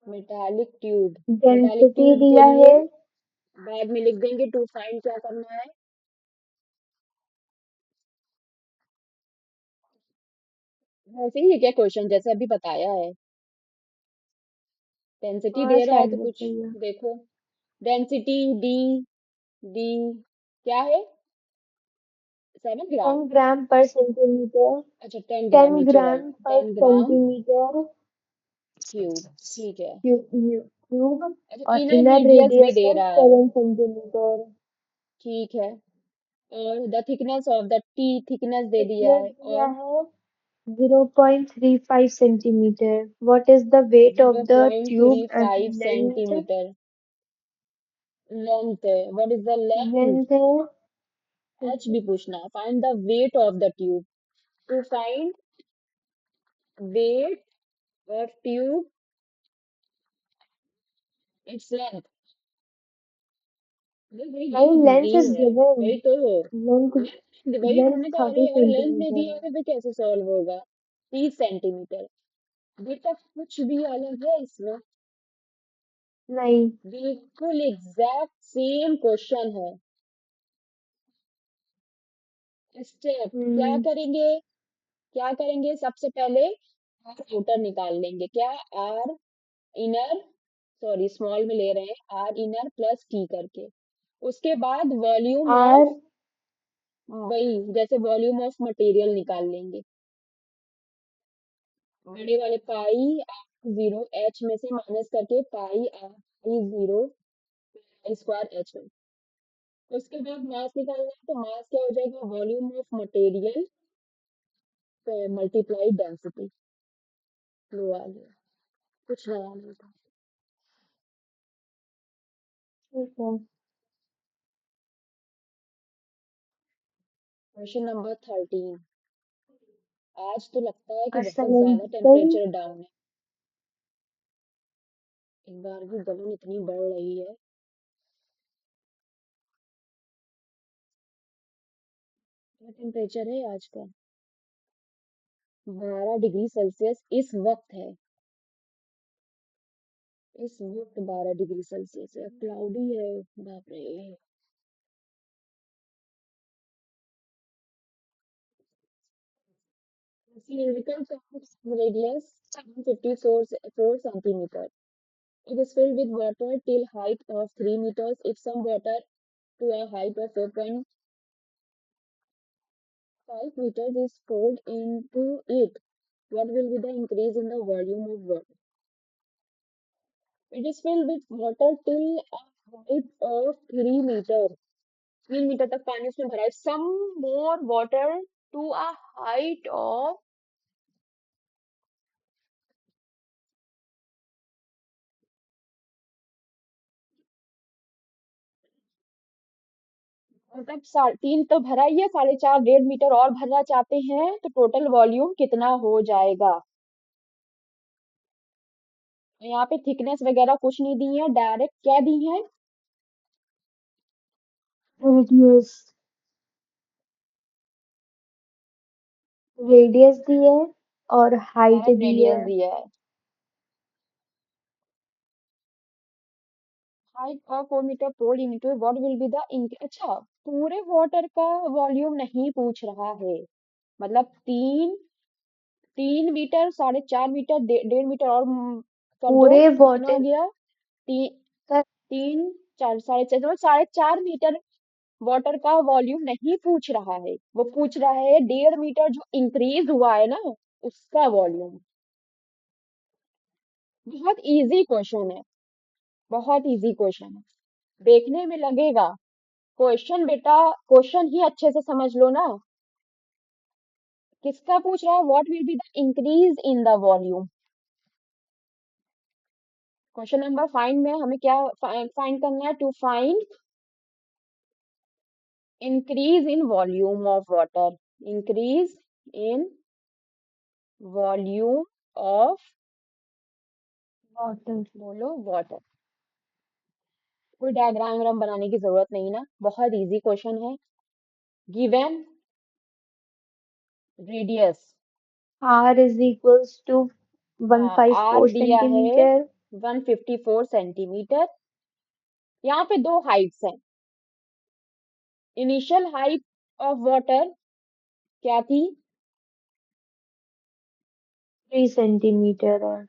metallic tube. Metallic density tube के दिया लिए है। बाद में लिख देंगे, टू फाइंड क्या करना है। वैसे ही है क्या क्वेश्चन, जैसे अभी बताया है। डेंसिटी हाँ दे रहा है शायद तो वैसे कुछ ही है। देखो। डेंसिटी डी, डी क्या है? 7 ग्राम। 10 ग्राम पर सेंटीमीटर। अच्छा, 10 ग्राम, 10 नीचे वाला ग्राम पर 10 ग्राम सेंटीमीटर क्यूब। ठीक है। क्यूब। अच्छा, और इनर इनर रेडियस भी रेडियस दे है रहा है। 7 सेंटीमीटर। ठीक है। और the thickness of the T, thickness दे दिया थिकनेस है। दिया और है 0.35 centimetre. What is the weight zero of the point three tube and five length? Centimetre length है। What is the length? Length है। एच भी पूछना है। Find the weight of the tube. To find weight of tube, its length. वही नहीं, लेंथ दी लेंथ इज है, गिवन। वही तो। लेंथ लेंथ वही लेंथ हमने कहा, अरे 30 यार लेंथ नहीं सेंटीमीटर दिया है। तो फिर कैसे सॉल्व होगा? 30 सेंटीमीटर। बेटा कुछ भी अलग है इसमें? नहीं। बिल्कुल एग्जैक्ट सेम क्वेश्चन है। स्टेप क्या हम्म। करेंगे? क्या करेंगे सबसे पहले? आर आउटर निकाल लेंगे। क्या? आर इनर, सॉरी स्मॉल में ले रहे हैं, आर इनर प्लस टी करके। उसके बाद वॉल्यूम आर। ऑफ, वही जैसे वॉल्यूम ऑफ मटेरियल निकाल लेंगे। बड़े वाले पाई आर जीरो एच में से माइनस करके pi R I zero square H में। उसके बाद मास निकालना है, तो मास क्या हो जाएगा? Volume of material multiply density. लो आ गया, कुछ नया नहीं था। ठीक है। Question number 13। आज तो लगता है कि बहुत ज्यादा आर्सेनिकल। टेम्परेचर डाउन है। इस बार भी गलन इतनी बढ़ रही है। क्या टेम्परेचर है आज का? 12 डिग्री सेल्सियस इस वक्त है। इस वक्त 12 डिग्री सेल्सियस है, क्लाउडी है। बाप रे। cylindrical radius 754 centimeter. It is filled with water till height of 3 meters. If some water to a height of 4.5 meters is poured into it, what will be the increase in the volume of water? It is filled with water till a height of 3 meters. 3 metre तक पानी उसमें भरा है। Some more water to a height of, मतलब 3.5 तो भरा ही है, 4.5 1.5 मीटर और भरना चाहते हैं तो टोटल वॉल्यूम कितना हो जाएगा? यहाँ पे थिकनेस वगैरह कुछ नहीं दी है, डायरेक्ट क्या दी है? रेडियस। रेडियस दी है और हाइट डायरेक्ट दी रेडियस है। दिया है। Height of 4 metre pole into what will be the, अच्छा पूरे वाटर का वॉल्यूम नहीं पूछ रहा है। मतलब 3 3 मीटर, 4.5 मीटर, 1.5 मीटर और कर दो, पूरे कितना हो वाटर गया? तीन, का। 3 4 4.5 मतलब 4.5 मीटर। वाटर का वॉल्यूम नहीं पूछ रहा है, वो पूछ रहा है 1.5 मीटर जो इंक्रीज हुआ है ना, उसका वॉल्यूम। बहुत इजी क्वेश्चन है, बहुत इजी क्वेश्चन है। देखने में लगेगा क्वेश्चन, बेटा क्वेश्चन ही अच्छे से समझ लो ना। किसका पूछ रहा है? What will be the increase in the volume. Question number find में हमें क्या फाइंड करना है? To find increase in volume of water, increase in volume of, water. बोलो, water। कोई डायग्राम बनाने की जरूरत नहीं ना, बहुत इजी क्वेश्चन है। Given radius, R is equals to R 154 दिया है centimeter. 154 सेंटीमीटर। यहाँ पे दो हाइट्स हैं। इनिशियल हाइट ऑफ वाटर क्या थी? 3 centimeter और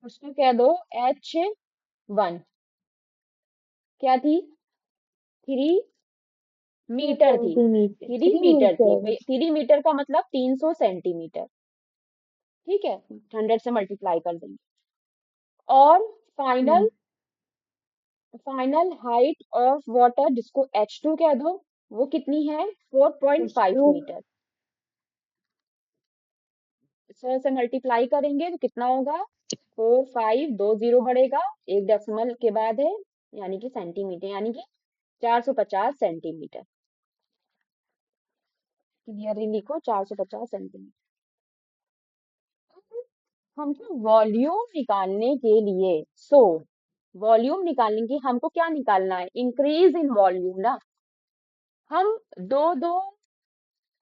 उसको कह दो H1। क्या थी? 3 मीटर थी। centimeter. 3 मीटर थी भाई, 3 मीटर का मतलब 300 सेंटीमीटर। ठीक है, 100 से मल्टीप्लाई कर देंगे। और final, final height of water जिसको H2 कह दो, वो कितनी है? 4.5 H2 मीटर। 100 से मल्टीप्लाई करेंगे तो कितना होगा? 4, 5, 2 जीरो बढ़ेगा, एक डेसिमल के बाद है, यानी कि सेंटीमीटर, यानी कि 450 सेंटीमीटर। क्लियरली लिखो, 450 सेंटीमीटर। हमको वॉल्यूम निकालने के लिए, वॉल्यूम निकालने की हमको क्या निकालना है? इंक्रीज इन वॉल्यूम ना। हम दो दो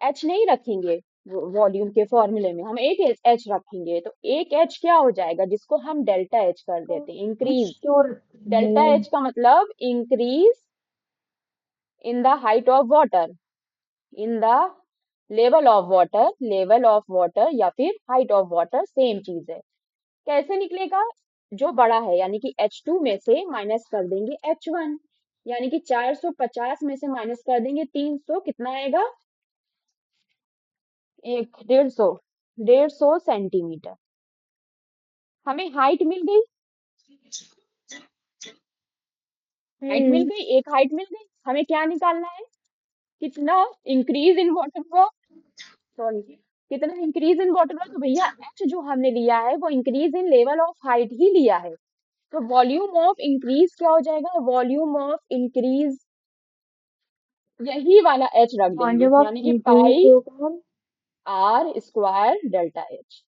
एच नहीं रखेंगे वॉल्यूम के फॉर्मूले में, हम एक एच रखेंगे। तो एक एच क्या हो जाएगा जिसको हम डेल्टा एच कर देते हैं? इंक्रीज। H2 डेल्टा है एच का मतलब increase in the height of water, in the level of water, level of water या फिर हाइट ऑफ वाटर, सेम चीज है। कैसे निकलेगा? जो बड़ा है यानी कि H2 में से माइनस कर देंगे H1, यानी कि 450 में से माइनस कर देंगे 300, कितना आएगा? 150 हमें हाइट मिल गई, हाइट मिल हम्म गई, एक हाइट मिल गई। हमें क्या निकालना है? कितना इंक्रीज इन वाटर हुआ, सॉरी, कितना इंक्रीज इन वाटर हुआ। तो भैया H जो हमने लिया है वो increase in level of height ही लिया है, तो वॉल्यूम ऑफ इंक्रीज क्या हो जाएगा? वॉल्यूम ऑफ इंक्रीज, यही वाला H रख देंगे, वॉल्यूम ऑफ यानी कि इंक्रीज पाई होगा आर स्क्वायर डेल्टा H।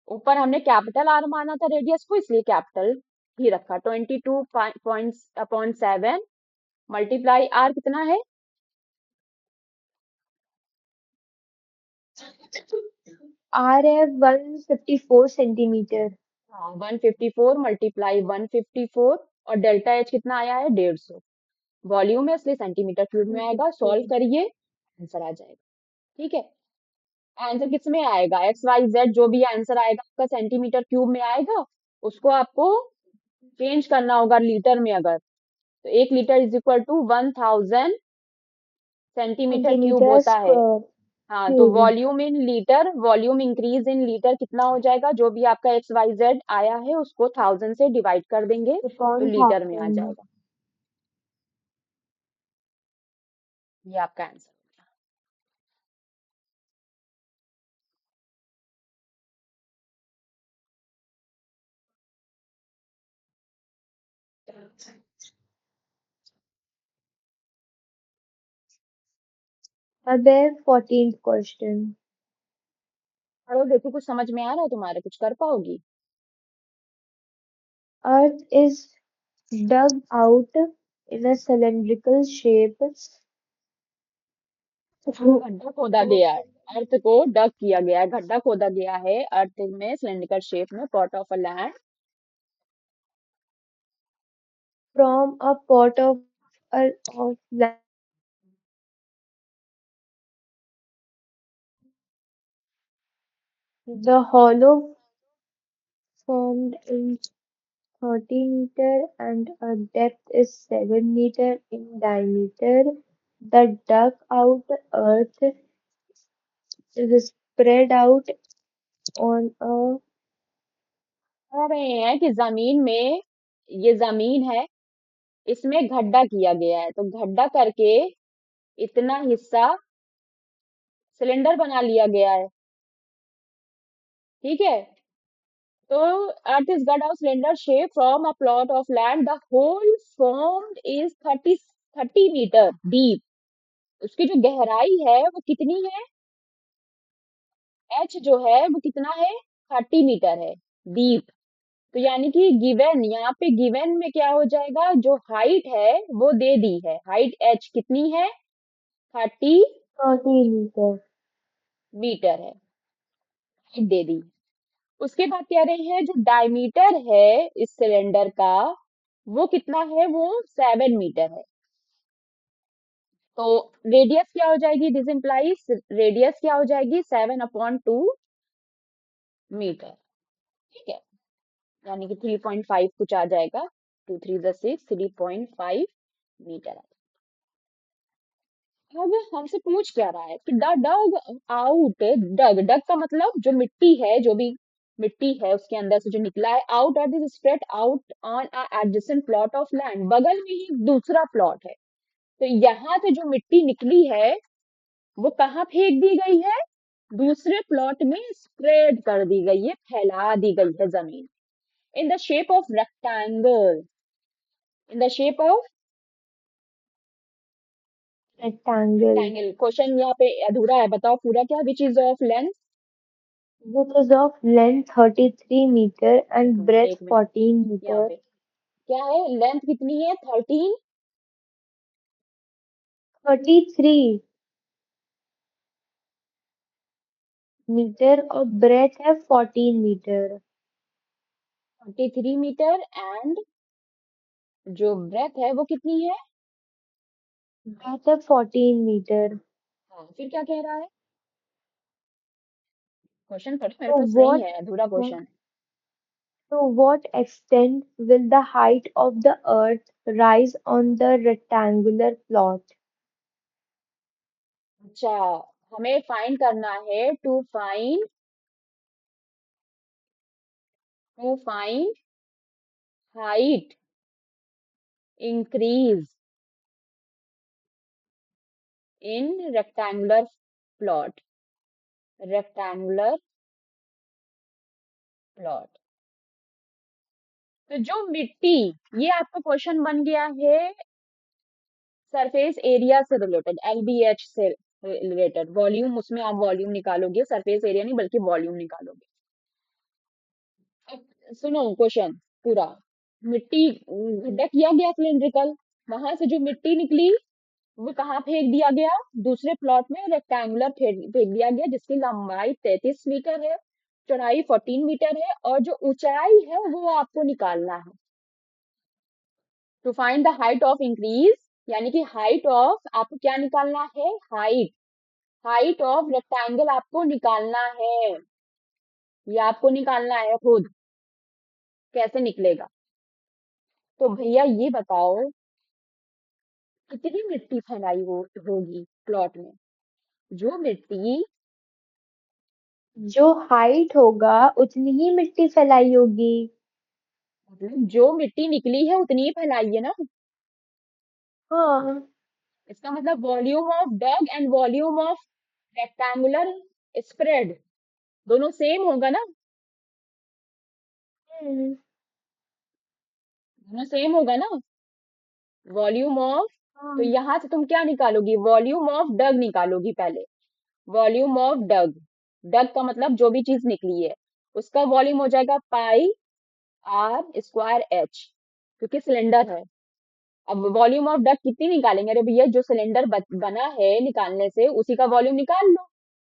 ऊपर हमने कैपिटल आर माना था रेडियस को, इसलिए कैपिटल ही रखा। 22.7 मल्टीप्लाई आर कितना है? R है 154 सेंटीमीटर। हाँ, 154 मल्टीप्लाई 154, और डेल्टा एच कितना आया है? 150। वॉल्यूम है इसलिए सेंटीमीटर क्यूब में आएगा। सॉल्व 150 करिए, आंसर आ जाएगा। ठीक है, आंसर किस में आएगा? XYZ जो भी आंसर आएगा आपका सेंटीमीटर क्यूब में आएगा, उसको आपको चेंज करना होगा लीटर में। अगर तो 1 litre is equal to 1000 centimetre cube centimetre होता है। स्क्वायर हाँ, तो cube volume in litre, volume increase in litre कितना हो जाएगा? जो भी आपका XYZ आया है उसको 1000 से डिवाइड कर देंगे तो अपॉन लीटर में आ 1000। जाएगा। ये आपका आंसर। अब है 14th क्वेश्चन। और देखो, कुछ समझ में आ रहा है तुम्हारे? कुछ कर पाओगी? Earth is dug out in a cylindrical shape गड्ढा खोदा गया है, अर्थ को डग किया गया है, गड्ढा खोदा गया है अर्थ में सिलेंड्रिकल शेप में, pot of a land. from a pot of land. The hollow formed in 30 meter and a depth is 7 meter in diameter. The dug out earth is spread out on a कह रहे हैं कि जमीन में, ये जमीन है, इसमें गड्ढा किया गया है, तो गड्ढा करके इतना हिस्सा सिलेंडर बना लिया गया है। ठीक है, तो अर्थ इज गट of cylinder shape from a plot of land, the hole formed is 30 metre deep. उसकी जो गहराई है वो कितनी है, एच जो है वो कितना है, 30 मीटर है डीप। तो यानी कि गिवन, यहाँ पे गिवन में क्या हो जाएगा, जो हाइट है वो दे दी है, हाइट एच कितनी है, 30 meter. मीटर है, हाइट दे दी। उसके बाद कह रहे हैं जो डायमीटर है इस सिलेंडर का वो कितना है, वो 7 मीटर है। तो रेडियस क्या हो जाएगी, दिस इम्प्लाइज रेडियस क्या हो जाएगी, 7/2 मीटर। ठीक है, यानी कि 3.5 कुछ आ जाएगा, 2 3 6, 3.5 मीटर। अब हमसे पूछ क्या रहा है कि द डग आउट, डग, डग का मतलब जो मिट्टी है, जो भी मिट्टी है उसके अंदर से जो निकला है, आउट और this spread out on a adjacent plot of land, बगल में ही दूसरा प्लॉट है। तो यहाँ से जो मिट्टी निकली है वो कहाँ फेंक दी गई है, दूसरे प्लॉट में स्प्रेड कर दी गई है, फैला दी गई है जमीन, in the shape of rectangle, in the shape of Rectangle, rectangle. Question यहाँ पे अधूरा है, बताओ पूरा क्या, which is of length. which is of length 33 meter एक and मिनट breadth एक मिनट, fourteen यहाँ meter. पे क्या है, लेंथ कितनी है, 13, 33 meter और breadth है 14 meter. 43 मीटर, एंड जो ब्रेथ है वो कितनी है। Breadth है 14 meter. हाँ, फिर क्या कह रहा है, क्वेश्चन पढ़ो, मेरे So पास नहीं what है, अधूरा question. to what extent will the height of the earth rise on the rectangular plot? अच्छा, हमें फाइंड करना है, to find height increase in rectangular plot, rectangular plot. तो जो मिट्टी, ये आपका क्वेश्चन बन गया है सरफेस एरिया से रिलेटेड, एलबीएच से रिलेटेड, वॉल्यूम, उसमें आप वॉल्यूम निकालोगे, सरफेस एरिया नहीं बल्कि वॉल्यूम निकालोगे। अब सुनो क्वेश्चन पूरा, मिट्टी गड्ढा किया गया सिलिंड्रिकल, वहां से जो मिट्टी निकली वो कहाँ फेंक दिया गया, दूसरे प्लॉट में रेक्टेंगुलर फेंक दिया गया, जिसकी लंबाई 33 मीटर है, चौड़ाई 14 मीटर है, और जो ऊंचाई है वो आपको निकालना है। To find the height of increase, यानी कि हाइट ऑफ आपको क्या निकालना है, हाइट, हाइट ऑफ रेक्टेंगल आपको निकालना है, ये आपको निकालना है खुद, कैसे निकलेगा। तो भैया ये बताओ कितनी मिट्टी फैलाई होगी प्लॉट में, जो मिट्टी, जो हाइट होगा उतनी ही मिट्टी फैलाई होगी। मतलब जो मिट्टी निकली है उतनी ही फैलाई है ना। हाँ। इसका मतलब volume of dug and volume of rectangular spread दोनों सेम होगा ना, हम्म, दोनों सेम होगा ना, वॉल्यूम ऑफ। तो हाँ। यहां से तुम क्या निकालोगी, वॉल्यूम ऑफ डग निकालोगी पहले, वॉल्यूम ऑफ डग, डग का मतलब जो भी चीज निकली है उसका वॉल्यूम हो जाएगा पाई आर स्क्वायर एच, क्योंकि सिलेंडर है। अब वॉल्यूम ऑफ डक कितनी निकालेंगे, अरे भैया जो सिलेंडर बना है निकालने से उसी का वॉल्यूम निकाल लो,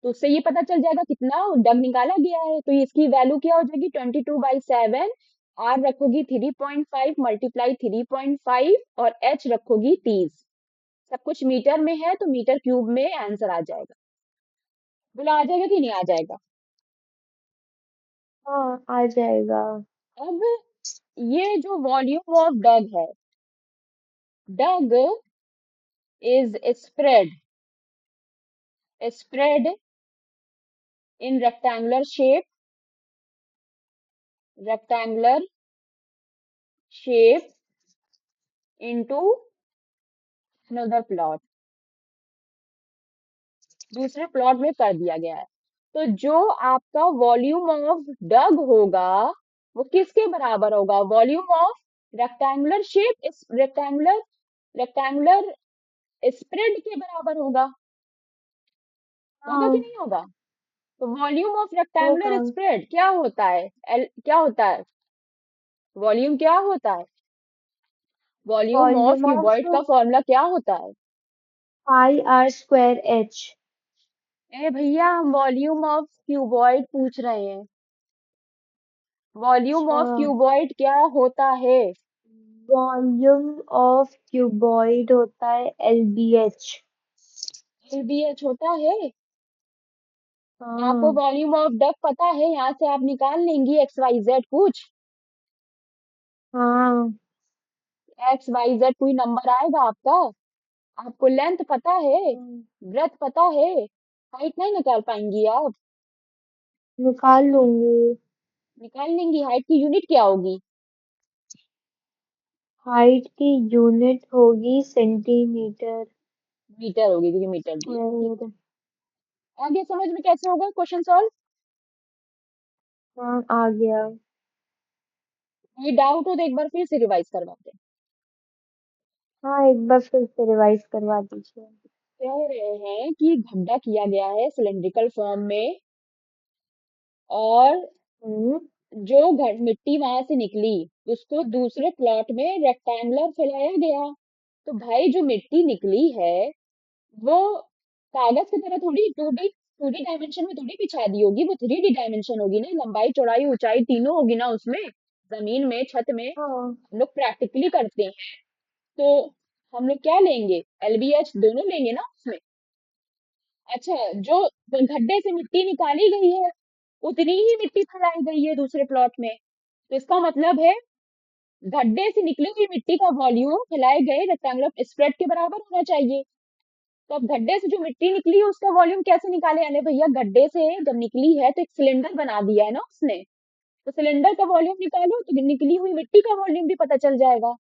तो उससे ये पता चल जाएगा कितना डग निकाला गया है, तो इसकी वैल्यू क्या हो जाएगी, 22/7, आर रखोगी 3.5 मल्टीप्लाई 3.5 और एच रखोगी 30, सब कुछ मीटर में है तो मीटर क्यूब में आंसर आ जाएगा। बोला आ जाएगा कि नहीं आ जाएगा। हाँ, आ जाएगा। अब ये जो वॉल्यूम ऑफ डग है, dug is spread in rectangular shape into another plot, दूसरे प्लॉट में कर दिया गया है। तो जो आपका वॉल्यूम ऑफ डग होगा वो किसके बराबर होगा? वॉल्यूम ऑफ रेक्टेंगुलर शेप इस रेक्टेंगुलर स्प्रेड के बराबर होगा। होगा कि हाँ नहीं होगा? तो वॉल्यूम ऑफ होगा। रेक्टेंगुलर स्प्रेड क्या होता है? क्या होता है? वॉल्यूम क्या होता है? Volume of volume of cuboid का फॉर्मूला क्या होता है? Pi R square H. ए भैया, हम वॉल्यूम ऑफ क्यूबॉइड पूछ रहे हैं। वॉल्यूम अच्छा, ऑफ क्यूबॉइड क्या होता है? वॉल्यूम ऑफ क्यूबॉइड होता है एलबीएच। एलबीएच होता है। आपको हाँ वॉल्यूम ऑफ डक पता है, यहाँ से आप निकाल लेंगी एक्स वाई जेड कुछ। हाँ। एक्स वाई जेड कोई नंबर आएगा आपका? आपको लेंथ पता है? हम्म, ब्रेथ पता है? हाइट नहीं निकाल पाएंगी आप? निकाल लूंगी। निकाल लेंगी। हाइट की यूनिट क्या होगी? हाइट की यूनिट होगी सेंटीमीटर मीटर होगी, क्योंकि मीटर दिया। ठीक स्क्वायर। है, आगे समझ में कैसे होगा क्वेश्चन सॉल्व? हाँ आ गया। कोई डाउट हो तो एक बार फिर से रिवाइज करवाते हैं। हाँ एक बार फिर से रिवाइज करवा दीजिए। कह रहे हैं कि गड्ढा किया गया है सिलेंड्रिकल फॉर्म में, और हम्म। जो मिट्टी वहां से निकली उसको दूसरे प्लॉट में रेक्टेंगुलर फैलाया गया। तो भाई जो मिट्टी निकली है वो कागज की तरह थोड़ी टू डी डायमेंशन में थोड़ी बिछा दी होगी, वो थ्री डी डायमेंशन होगी ना, लंबाई चौड़ाई ऊंचाई तीनों होगी ना उसमें, जमीन में छत में। हाँ हम लोग प्रैक्टिकली करते हैं, तो हम लोग क्या लेंगे? एलबीएच दोनों लेंगे ना उसमें। अच्छा, जो गड्ढे से मिट्टी निकाली गई है उतनी ही मिट्टी फैलाई गई है दूसरे प्लॉट में। तो इसका मतलब है गड्ढे से निकली हुई मिट्टी का वॉल्यूम फैलाए गए रेक्टेंगुलर स्प्रेड के बराबर होना चाहिए। तो अब गड्ढे से जो मिट्टी निकली है उसका वॉल्यूम कैसे निकाले? अरे भैया, गड्ढे से जब निकली है तो एक सिलेंडर बना दिया है ना उसने, तो सिलेंडर का वॉल्यूम निकालो तो निकली हुई मिट्टी का वॉल्यूम भी पता चल जाएगा।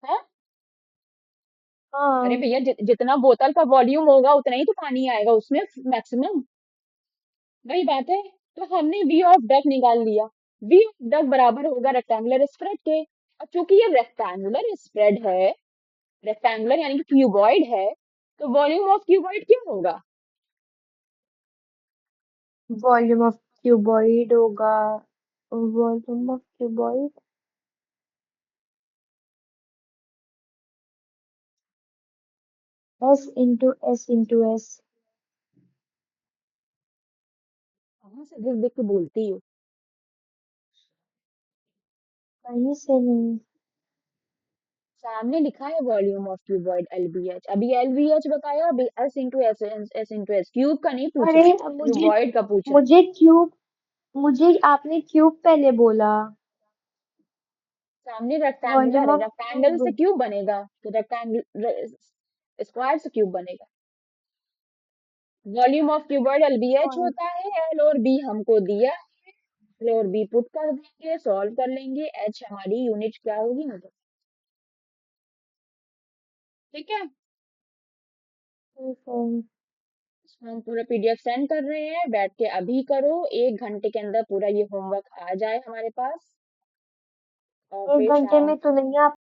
है? अरे हाँ। भैया, जितना बोतल का वॉल्यूम होगा उतना ही तो पानी आएगा उसमें मैक्सिमम। वही बात है। तो हमने वी ऑफ डक निकाल लिया। वी ऑफ डक बराबर होगा रेक्टेंगुलर स्प्रेड के। और चूंकि ये रेक्टेंगुलर स्प्रेड है, रेक्टेंगुलर यानी कि क्यूबॉइड है, तो वॉल्यूम ऑफ क्यूबॉइड क्या होगा? वॉल्यूम ऑफ क्यूबॉइड होगा, volume of cuboid S into S. कहाँ से देख देख के बोलती हो? कहीं से नहीं। सामने लिखा है वॉल्यूम ऑफ क्यूबॉइड एलबीएच। अभी एलबीएच बताया, अभी एस इंटू एस क्यूब का नहीं पूछ अरे रहे, मुझे क्यूबॉइड का पूछ रहे। मुझे क्यूब मुझे आपने क्यूब पहले बोला। सामने वॉल्यूम रेक्टेंगुलर है, ऑफ रेक्टेंगल से क्यूब। क्यूब बनेगा तो रेक्टेंगल स्क्वायर से क्यूब बनेगा। वॉल्यूम ऑफ क्यूबॉइड एलबीएच होता है। एल और बी हमको दिया, एल और बी पुट कर देंगे, सॉल्व कर लेंगे, एच हमारी यूनिट क्या होगी मतलब। ठीक है, ठीक है। इसमें हम पूरा पीडीएफ सेंड कर रहे हैं, बैठ के अभी करो, 1 घंटे के अंदर पूरा ये होमवर्क आ जाए हमारे पास, और एक फिर घंटे शाम। में तो नहीं आ